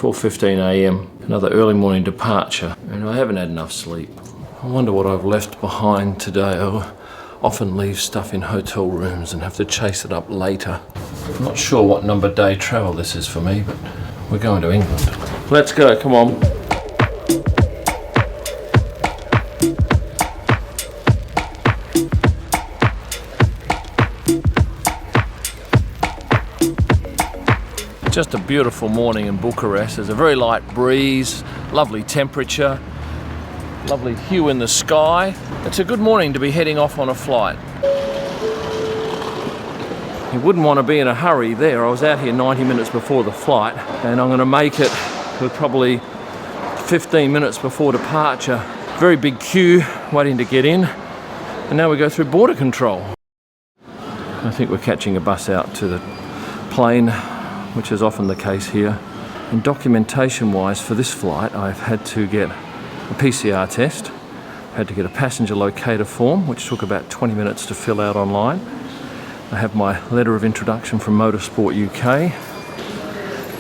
4:15 a.m, another early morning departure, and I haven't had enough sleep. I wonder what I've left behind today. I often leave stuff in hotel rooms and have to chase it up later. I'm not sure what number day travel this is for me, but we're going to England. Let's go, come on. Just a beautiful morning in Bucharest. There's a very light breeze, lovely temperature, lovely hue in the sky. It's a good morning to be heading off on a flight. You wouldn't want to be in a hurry there. I was out here 90 minutes before the flight, and I'm going to make it with probably 15 minutes before departure. Very big queue waiting to get in, and now we go through border control. I think we're catching a bus out to the plane, which is often the case here. And documentation wise for this flight, I've had to get a PCR test, had to get a passenger locator form, which took about 20 minutes to fill out online. I have my letter of introduction from Motorsport UK.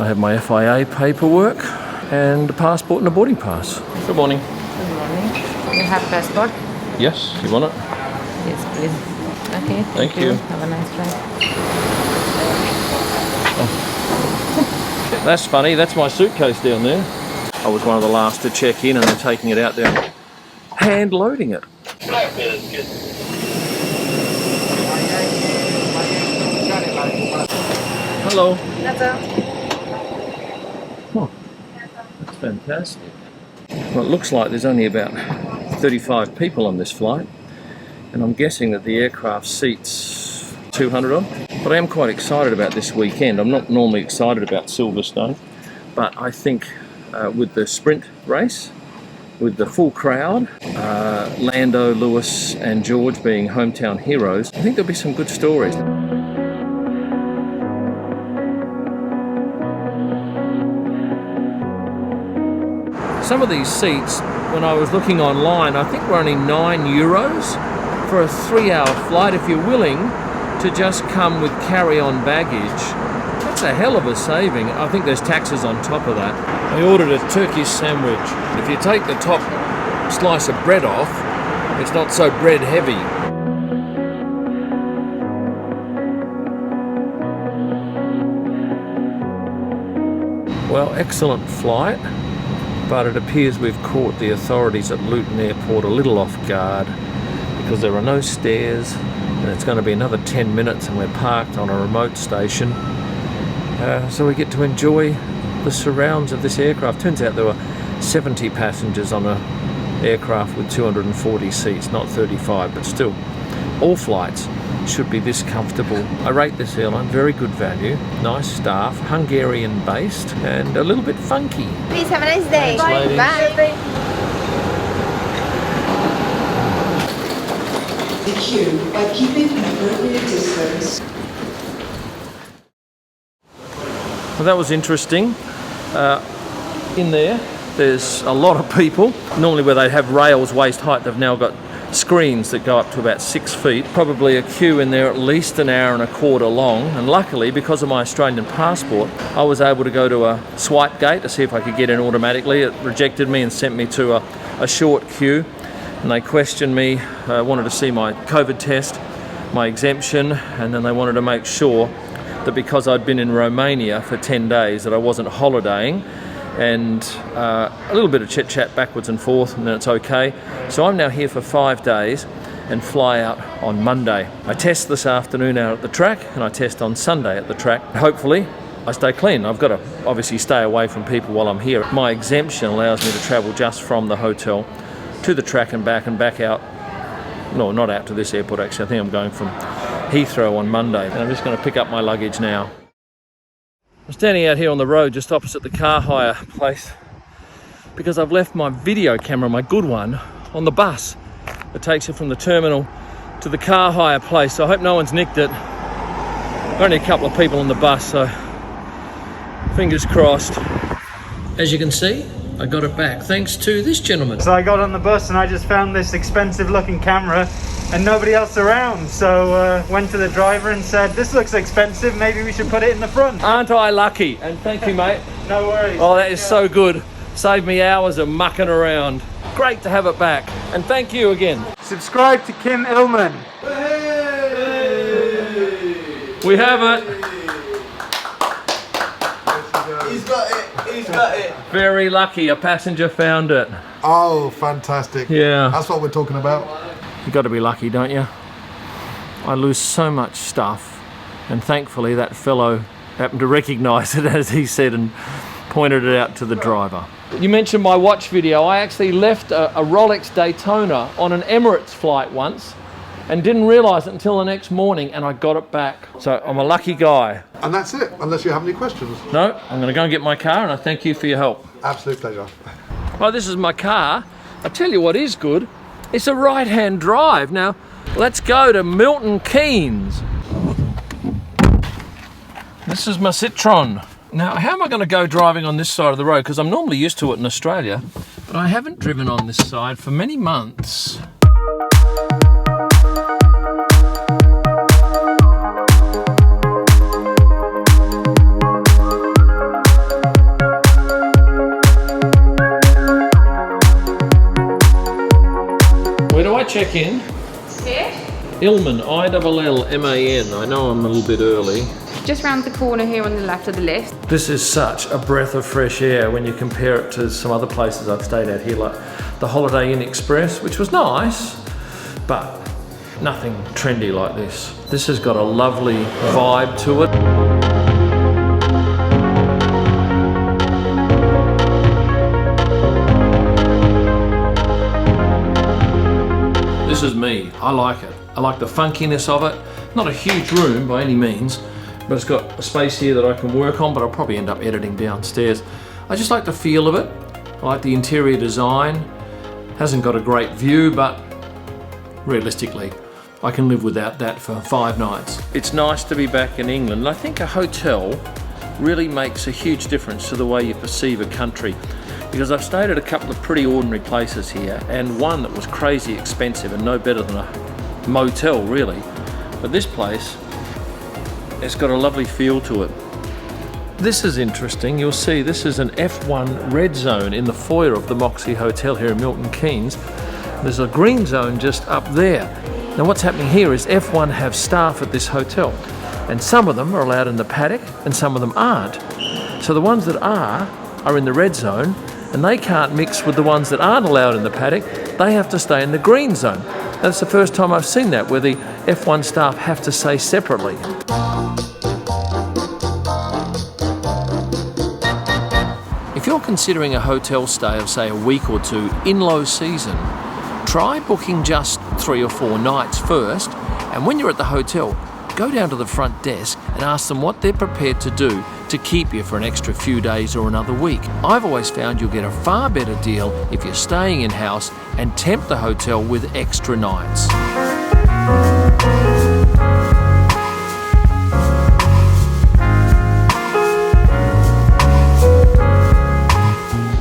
I have my FIA paperwork and a passport and a boarding pass. Good morning. Good morning. You have passport? Yes, you want it? Yes, please. Okay, thank you. Have a nice drive. That's funny, that's my suitcase down there. I was one of the last to check in, and they're taking it out there and hand loading it. Hello. Oh, that's fantastic. Well, it looks like there's only about 35 people on this flight, and I'm guessing that the aircraft seats 200 on. But I am quite excited about this weekend. I'm not normally excited about Silverstone, but I think with the sprint race, with the full crowd, Lando, Lewis and George being hometown heroes, I think there'll be some good stories. Some of these seats, when I was looking online, I think were only €9 for a 3-hour flight if you're willing to just come with carry-on baggage. That's a hell of a saving. I think there's taxes on top of that. I ordered a Turkish sandwich. If you take the top slice of bread off, it's not so bread heavy. Well, excellent flight, but it appears we've caught the authorities at Luton Airport a little off guard because there are no stairs. And it's going to be another 10 minutes and we're parked on a remote station. So we get to enjoy the surrounds of this aircraft. Turns out there were 70 passengers on an aircraft with 240 seats, not 35, but still. All flights should be this comfortable. I rate this airline, very good value, nice staff, Hungarian based, and a little bit funky. Please have a nice day. Thanks, Bye. Queue by keeping an appropriate distance. Well, that was interesting. In there's a lot of people. Normally where they have rails waist height, they've now got screens that go up to about 6 feet. Probably a queue in there at least an hour and a quarter long. And luckily, because of my Australian passport, I was able to go to a swipe gate to see if I could get in automatically. It rejected me and sent me to a short queue. And they questioned me, wanted to see my COVID test, my exemption, and then they wanted to make sure that because I'd been in Romania for 10 days that I wasn't holidaying, and a little bit of chit-chat backwards and forth, and then it's okay. So I'm now here for 5 days and fly out on Monday. I test this afternoon out at the track, and I test on Sunday at the track. Hopefully I stay clean. I've got to obviously stay away from people while I'm here. My exemption allows me to travel just from the hotel to the track and back out. No, not out to this airport actually. I think I'm going from Heathrow on Monday. And I'm just going to pick up my luggage now. I'm standing out here on the road just opposite the car hire place because I've left my video camera, my good one, on the bus that takes you from the terminal to the car hire place. So I hope no one's nicked it. Only a couple of people on the bus, so fingers crossed. As you can see, I got it back thanks to this gentleman. So I got on the bus and I just found this expensive looking camera and nobody else around. So went to the driver and said, this looks expensive, maybe we should put it in the front. Aren't I lucky? And thank you, mate. No worries. Oh, that is so good. Saved me hours of mucking around. Great to have it back. And thank you again. Subscribe to Kim Illman. We have it. He's got it. He's got it. Very lucky. A passenger found it. Oh, fantastic. Yeah. That's what we're talking about. You got to be lucky, don't you? I lose so much stuff, and thankfully that fellow happened to recognise it, as he said, and pointed it out to the driver. You mentioned my watch video. I actually left a Rolex Daytona on an Emirates flight once and didn't realise it until the next morning, and I got it back. So I'm a lucky guy. And that's it, unless you have any questions. No, I'm going to go and get my car, and I thank you for your help. Absolute pleasure. Well, this is my car. I tell you what is good. It's a right-hand drive. Now, let's go to Milton Keynes. This is my Citroen. Now, how am I going to go driving on this side of the road? Because I'm normally used to it in Australia, but I haven't driven on this side for many months. Where do I check in? Here, Illman, I-L-L-M-A-N. I know I'm a little bit early. just round the corner here on the left of the list. This is such a breath of fresh air when you compare it to some other places I've stayed at here, like the Holiday Inn Express, which was nice, but nothing trendy like this. This has got a lovely vibe to it. This is me. I like it. I like the funkiness of it. Not a huge room by any means, but it's got a space here that I can work on, but I'll probably end up editing downstairs. I just like the feel of it. I like the interior design. Hasn't got a great view, but realistically, I can live without that for 5 nights. It's nice to be back in England. I think a hotel really makes a huge difference to the way you perceive a country, because I've stayed at a couple of pretty ordinary places here, and one that was crazy expensive and no better than a motel really. But this place, it's got a lovely feel to it. This is interesting. You'll see this is an F1 red zone in the foyer of the Moxie Hotel here in Milton Keynes. There's a green zone just up there. Now what's happening here is F1 have staff at this hotel, and some of them are allowed in the paddock and some of them aren't. So the ones that are in the red zone, and they can't mix with the ones that aren't allowed in the paddock. They have to stay in the green zone. That's the first time I've seen that, where the F1 staff have to stay separately. If you're considering a hotel stay of say a week or two in low season, try booking just 3 or 4 nights first, and when you're at the hotel, go down to the front desk and ask them what they're prepared to do to keep you for an extra few days or another week. I've always found you'll get a far better deal if you're staying in-house and tempt the hotel with extra nights.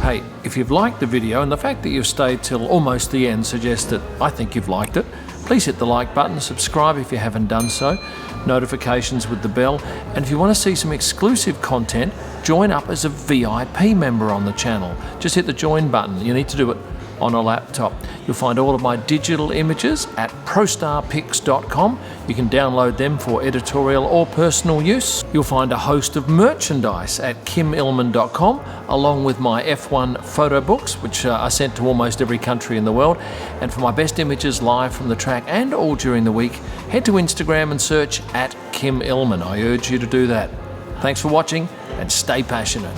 Hey, if you've liked the video, and the fact that you've stayed till almost the end suggests that I think you've liked it, please hit the like button, subscribe if you haven't done so, notifications with the bell, and if you want to see some exclusive content, join up as a VIP member on the channel. Just hit the join button. You need to do it on a laptop. You'll find all of my digital images at prostarpics.com. You can download them for editorial or personal use. You'll find a host of merchandise at kimillman.com, along with my F1 photo books, which are sent to almost every country in the world. And for my best images live from the track and all during the week, head to Instagram and search at Kim Illman. I urge you to do that. Thanks for watching, and stay passionate.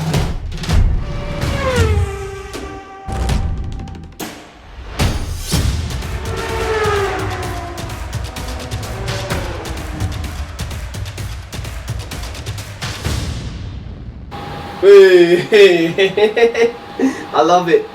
I love it.